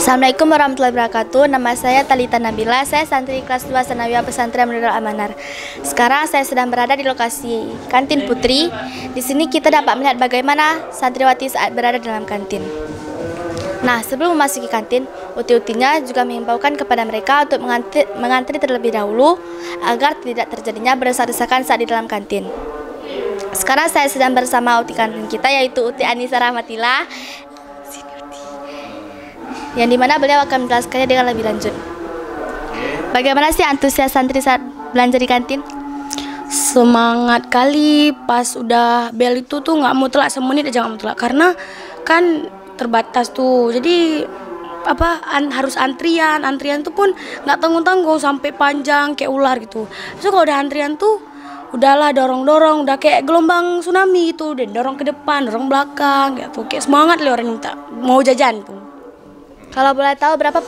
Assalamualaikum warahmatullahi wabarakatuh. Nama saya Talita Nabila. Saya santri kelas 2 Sanawiyah Pesantren Nurul Amanar. Sekarang saya sedang berada di lokasi kantin Putri. Di sini kita dapat melihat bagaimana santriwati saat berada dalam kantin. Nah, sebelum memasuki kantin, uti-utinya juga mengimbaukan kepada mereka untuk mengantri terlebih dahulu agar tidak terjadinya berdesak-desakan saat di dalam kantin. Sekarang saya sedang bersama uti kantin kita, yaitu Uti Anissa Rahmatillah, yang dimana beliau akan menjelaskannya dengan lebih lanjut. Bagaimana sih antusias santri saat belanja di kantin? Semangat kali, pas udah bel itu tuh nggak mutlak semenit aja, nggak mutlak karena kan terbatas tuh. Jadi harus antrian tuh pun nggak tanggung-tanggung sampai panjang kayak ular gitu. So kalau udah antrian tuh udahlah dorong-dorong, udah kayak gelombang tsunami itu, dan dorong ke depan, dorong belakang gitu. Kayak semangat lah orang minta mau jajan tuh. Kalau boleh tahu berapa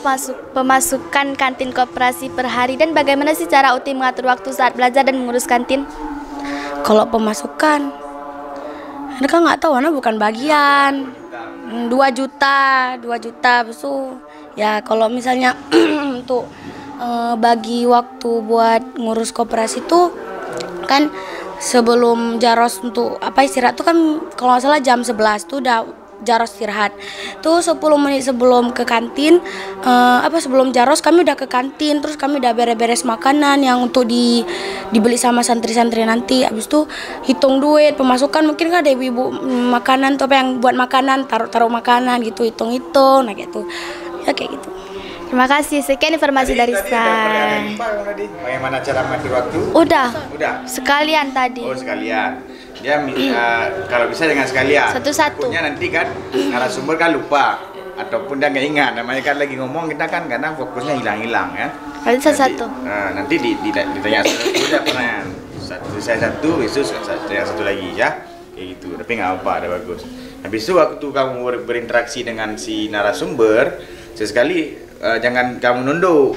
pemasukan kantin koperasi per hari dan bagaimana sih cara Uti mengatur waktu saat belajar dan mengurus kantin? Kalau pemasukan, mereka nggak tahu, karena bukan bagian. 2 juta besul. Ya kalau misalnya untuk bagi waktu buat ngurus koperasi tuh kan sebelum jaros untuk istirahat tuh kan kalau nggak salah jam 11 tuh udah jaros istirahat. Tuh 10 menit sebelum ke kantin, sebelum jaros kami udah ke kantin, terus kami udah beres-beres makanan yang untuk dibeli sama santri-santri nanti. Habis itu hitung duit, pemasukan mungkin kan ada ibu-ibu makanan tuh yang buat makanan, taruh makanan gitu, hitung-hitung, nah gitu. Ya kayak gitu. Terima kasih, sekian informasi dari saya. Bagaimana cara mengatur waktu? Udah. Sekalian tadi. Oh, sekalian. Dia kalau bisa dengan sekalian. Satu-satu. Takutnya nanti kan narasumber kan lupa ataupun dia nggak ingat. Namanya kan lagi ngomong kita kan kadang fokusnya hilang-hilang ya. Nanti satu-satu. Nanti ditanya satu aja pertanyaan. Saya satu, Yesus saya satu lagi ya. Kayak gitu. Tapi nggak apa, ada bagus. Habis itu waktu kamu berinteraksi dengan si narasumber, sesekali jangan kamu nunduk.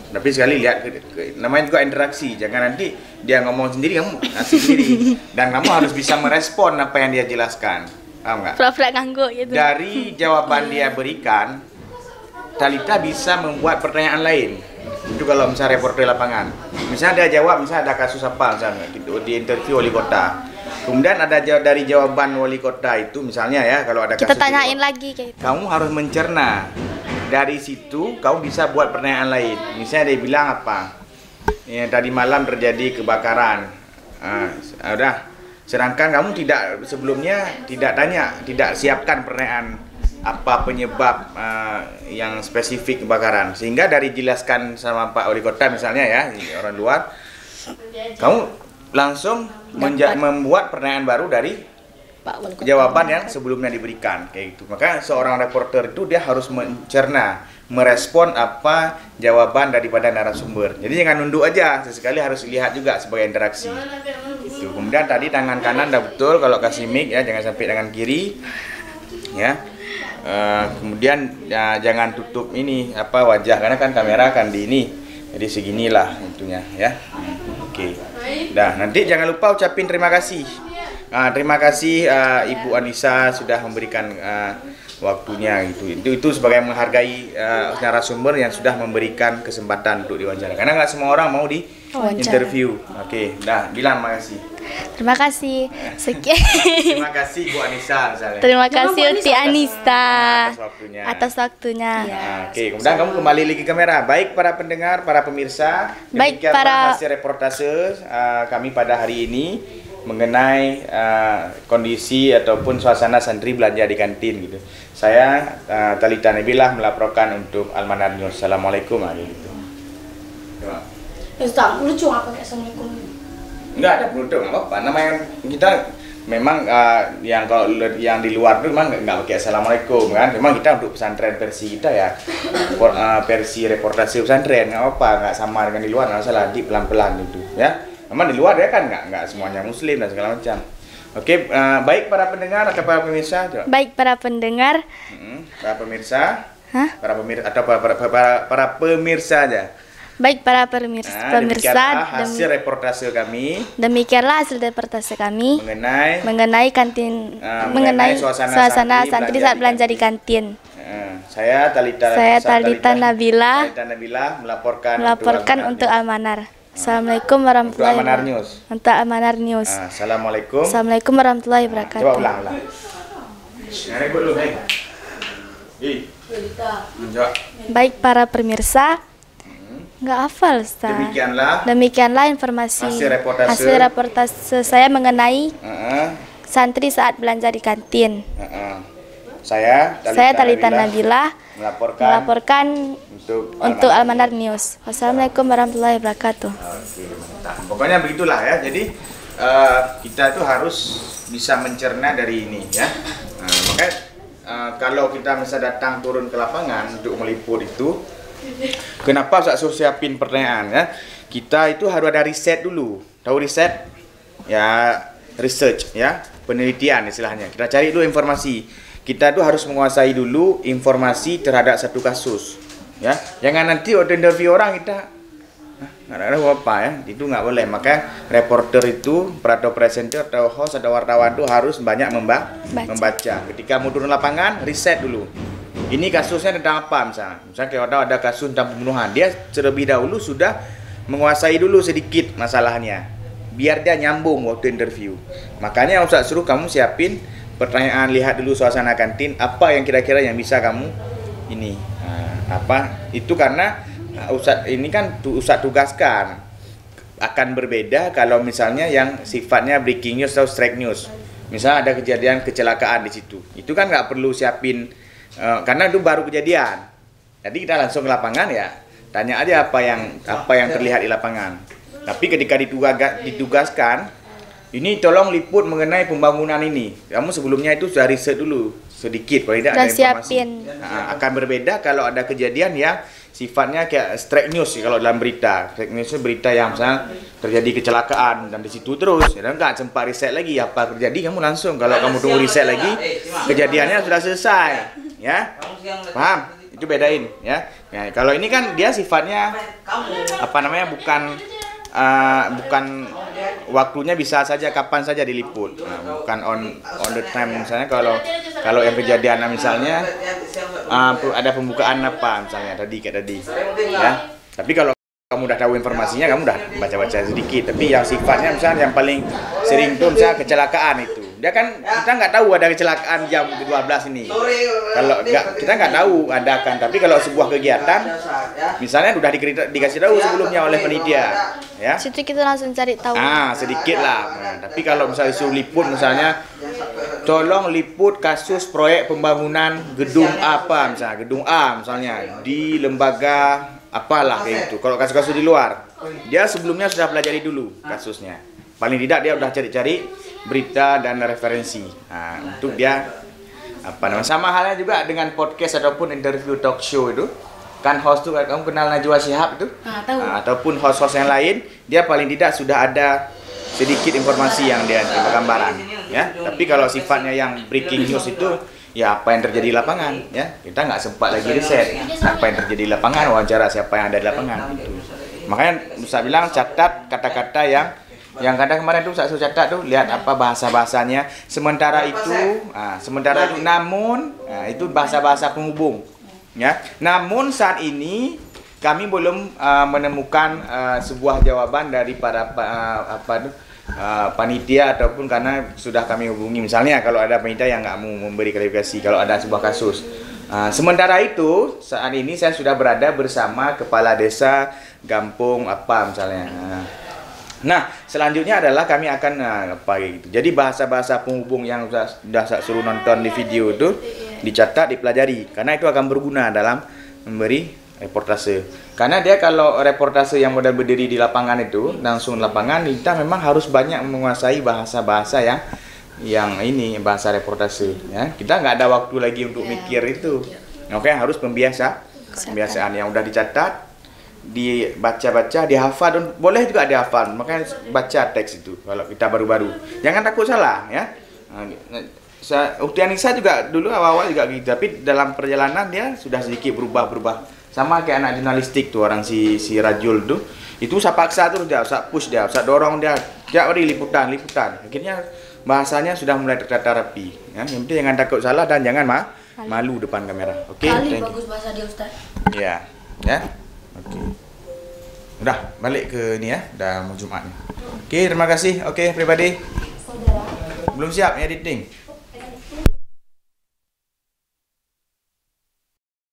Tapi sekali lihat, namanya juga interaksi. Jangan nanti dia ngomong sendiri, kamu ngasih sendiri. Dan kamu harus bisa merespon apa yang dia jelaskan. Paham nggak? Pura-pura ganggu gitu. Dari jawaban dia berikan, Talita bisa membuat pertanyaan lain. Itu kalau misalnya reporter lapangan. Misalnya dia jawab, misalnya ada kasus apa misalnya gitu, di interview wali kota. Kemudian ada dari jawaban wali kota itu misalnya ya, kalau ada kasus kita tanyain lagi kayak gitu. Kamu harus mencerna. Dari situ kamu bisa buat pertanyaan lain. Misalnya dia bilang apa? Ya, tadi malam terjadi kebakaran. Udah. Sedangkan kamu sebelumnya tidak siapkan pertanyaan apa penyebab yang spesifik kebakaran. Sehingga dari jelaskan sama Pak Wali Kota misalnya ya, orang luar, kamu langsung membuat pertanyaan baru dari jawaban yang sebelumnya diberikan kayak gitu. Maka seorang reporter itu dia harus mencerna, merespon apa jawaban daripada narasumber. Jadi jangan nunduk aja, sesekali harus lihat juga sebagai interaksi. Itu. Kemudian tadi tangan kanan dah betul kalau kasih mic ya, jangan sampai tangan kiri. Ya. Kemudian ya, jangan tutup wajah karena kan kamera kan di ini. Jadi seginilah intinya ya. Oke. Dah, nanti jangan lupa ucapin terima kasih. Terima kasih Ibu Anissa sudah memberikan waktunya gitu. Itu sebagai menghargai narasumber yang sudah memberikan kesempatan untuk diwawancara. Karena nggak semua orang mau di interview. Oke, bilang makasih. Terima kasih. Sekian. Terima kasih Bu Anissa misalnya. Terima kasih Uti Anissa atas waktunya. Oke, kemudian kamu kembali lagi ke kamera. Baik para pendengar, para pemirsa, demikianlah hasil reportase kami pada hari ini mengenai kondisi ataupun suasana santri belanja di kantin gitu. Saya Talita Nabila melaporkan untuk Almanar News. Assalamualaikum gitu. Ustaz, lucu nggak pakai assalamualaikum? Enggak ada produk, nggak apa-apa. Namanya kita memang kalau yang di luar itu memang nggak pakai assalamualaikum kan. Memang kita untuk pesantren versi kita ya, versi reportase pesantren nggak apa-apa, nggak sama dengan di luar, nggak salah, di pelan-pelan itu ya. Memang di luar ya kan nggak semuanya muslim dan segala macam. Oke, baik para pendengar atau para pemirsa? Baik para pendengar. Para pemirsa? Para pemirsa atau para pemirsa aja. Baik para pemirsa, hasil reportase kami. Demikianlah hasil reportase kami mengenai kantin, mengenai suasana santri saat belanja di kantin. Saya Talita Nabila melaporkan untuk Almanar. Assalamualaikum warahmatullahi wabarakatuh. Untuk Almanar News. Assalamualaikum warahmatullahi wabarakatuh. Coba ulang. Baik para pemirsa, nggak hafal, Ustaz. Demikianlah informasi hasil reportase saya mengenai santri saat belanja di kantin. Saya Talita Nabila melaporkan untuk Almanar News. Wassalamualaikum warahmatullahi wabarakatuh. Pokoknya begitulah ya. Jadi kita itu harus bisa mencerna dari ini ya. Makanya kalau kita misalnya datang turun ke lapangan untuk meliput itu, kenapa Ustaz suruh siapin pertanyaan ya? Kita itu harus ada riset dulu. Tahu riset? Ya, research ya, penelitian istilahnya. Kita cari dulu informasi. Kita tuh harus menguasai dulu informasi terhadap satu kasus. Ya, jangan nanti waktu interview orang kita nggak ada apa ya, itu nggak boleh. Maka reporter itu, atau presenter atau host atau wartawan itu harus banyak membaca. Ketika mau turun lapangan, riset dulu. Ini kasusnya tentang apa misalnya kalau ada kasus tentang pembunuhan, dia terlebih dahulu sudah menguasai dulu sedikit masalahnya, biar dia nyambung waktu interview. Makanya Ustaz suruh kamu siapin pertanyaan, lihat dulu suasana kantin, apa yang kira-kira yang bisa kamu ini. Apa itu karena Ustaz ini kan Ustaz tugaskan akan berbeda kalau misalnya yang sifatnya breaking news atau strike news. Misalnya ada kejadian kecelakaan di situ, itu kan nggak perlu siapin karena itu baru kejadian. Jadi kita langsung ke lapangan ya, tanya aja apa yang terlihat di lapangan. Tapi ketika ditugaskan, ini tolong liput mengenai pembangunan ini. Kamu sebelumnya itu sudah riset dulu sedikit, kalau tidak ada informasi. Akan berbeda kalau ada kejadian yang sifatnya kayak strike news kalau dalam berita. Strike news itu berita yang misalnya terjadi kecelakaan dan di situ terus, ya enggak sempat riset lagi apa terjadi, kamu langsung. Kalau kamu tunggu riset lagi, kejadiannya sudah selesai, ya. Paham? Itu bedain, ya. Ya, kalau ini kan dia sifatnya bukan waktunya bisa saja kapan saja diliput, bukan on the time. Misalnya kalau yang kejadian misalnya ada pembukaan apa misalnya tadi ya. Tapi kalau kamu udah tahu informasinya, kamu udah baca-baca sedikit. Tapi yang sifatnya misalnya yang paling sering tuh misalnya kecelakaan itu, dia kan kita nggak tahu ada kecelakaan jam 12 ini. Kalau kita nggak tahu ada kan. Tapi kalau sebuah kegiatan misalnya udah dikasih tahu sebelumnya oleh panitia, ya. Situ kita langsung cari tahu. Sedikit lah. Tapi kalau misalnya suruh liput misalnya, tolong liput kasus proyek pembangunan gedung apa misalnya, gedung A misalnya di lembaga apalah kayak gitu. Kalau kasus-kasus di luar, dia sebelumnya sudah pelajari dulu kasusnya. Paling tidak dia udah cari-cari berita dan referensi. Untuk dia sama halnya juga dengan podcast ataupun interview talk show itu. Kan host tuh kamu kenal Najwa Shihab itu? Tahu. Ataupun host-host yang lain, dia paling tidak sudah ada sedikit informasi yang dia gambaran, ya. Tapi kalau sifatnya yang breaking news itu, ya apa yang terjadi di lapangan, ya. Kita nggak sempat lagi riset apa yang terjadi di lapangan, wawancara siapa yang ada di lapangan itu. Makanya saya bilang catat kata-kata yang kadang kemarin tuh saya suruh catat tuh, lihat apa bahasa-bahasanya. Sementara itu namun itu bahasa-bahasa penghubung, ya. Namun saat ini kami belum menemukan sebuah jawaban dari para panitia ataupun karena sudah kami hubungi. Misalnya kalau ada panitia yang nggak mau memberi klarifikasi kalau ada sebuah kasus. Sementara itu saat ini saya sudah berada bersama kepala desa Gampung apa misalnya. Nah selanjutnya adalah kami akan gitu. Jadi bahasa-bahasa penghubung yang sudah saya suruh nonton di video itu dicatat, dipelajari karena itu akan berguna dalam memberi reportase. Karena dia kalau reportase yang modal berdiri di lapangan itu langsung lapangan, kita memang harus banyak menguasai bahasa-bahasa yang ini bahasa reportase, ya. Kita nggak ada waktu lagi untuk mikir itu. Oke, harus pembiasaan yang udah dicatat, dibaca-baca, dihafal, dan boleh juga dihafal. Makanya baca teks itu kalau kita baru-baru. Jangan takut salah, ya. Uktianisa juga dulu awal-awal juga gitu, tapi dalam perjalanan dia sudah sedikit berubah. Sama kayak anak jurnalistik tuh orang si Rajul tuh, itu saya paksa terus dia, saya push dia, saya dorong dia, tiap hari liputan. Akhirnya bahasanya sudah mulai tertata rapi. Ya. Yang penting jangan takut salah dan jangan malu depan kamera. Okey, Kali thank you. bagus bahasa dia Ustaz. Ya. Ya. Okey. Udah, balik ke ni ya. Dah mau Jumaat ni. Okey, terima kasih. Okey, everybody. Belum siap editing.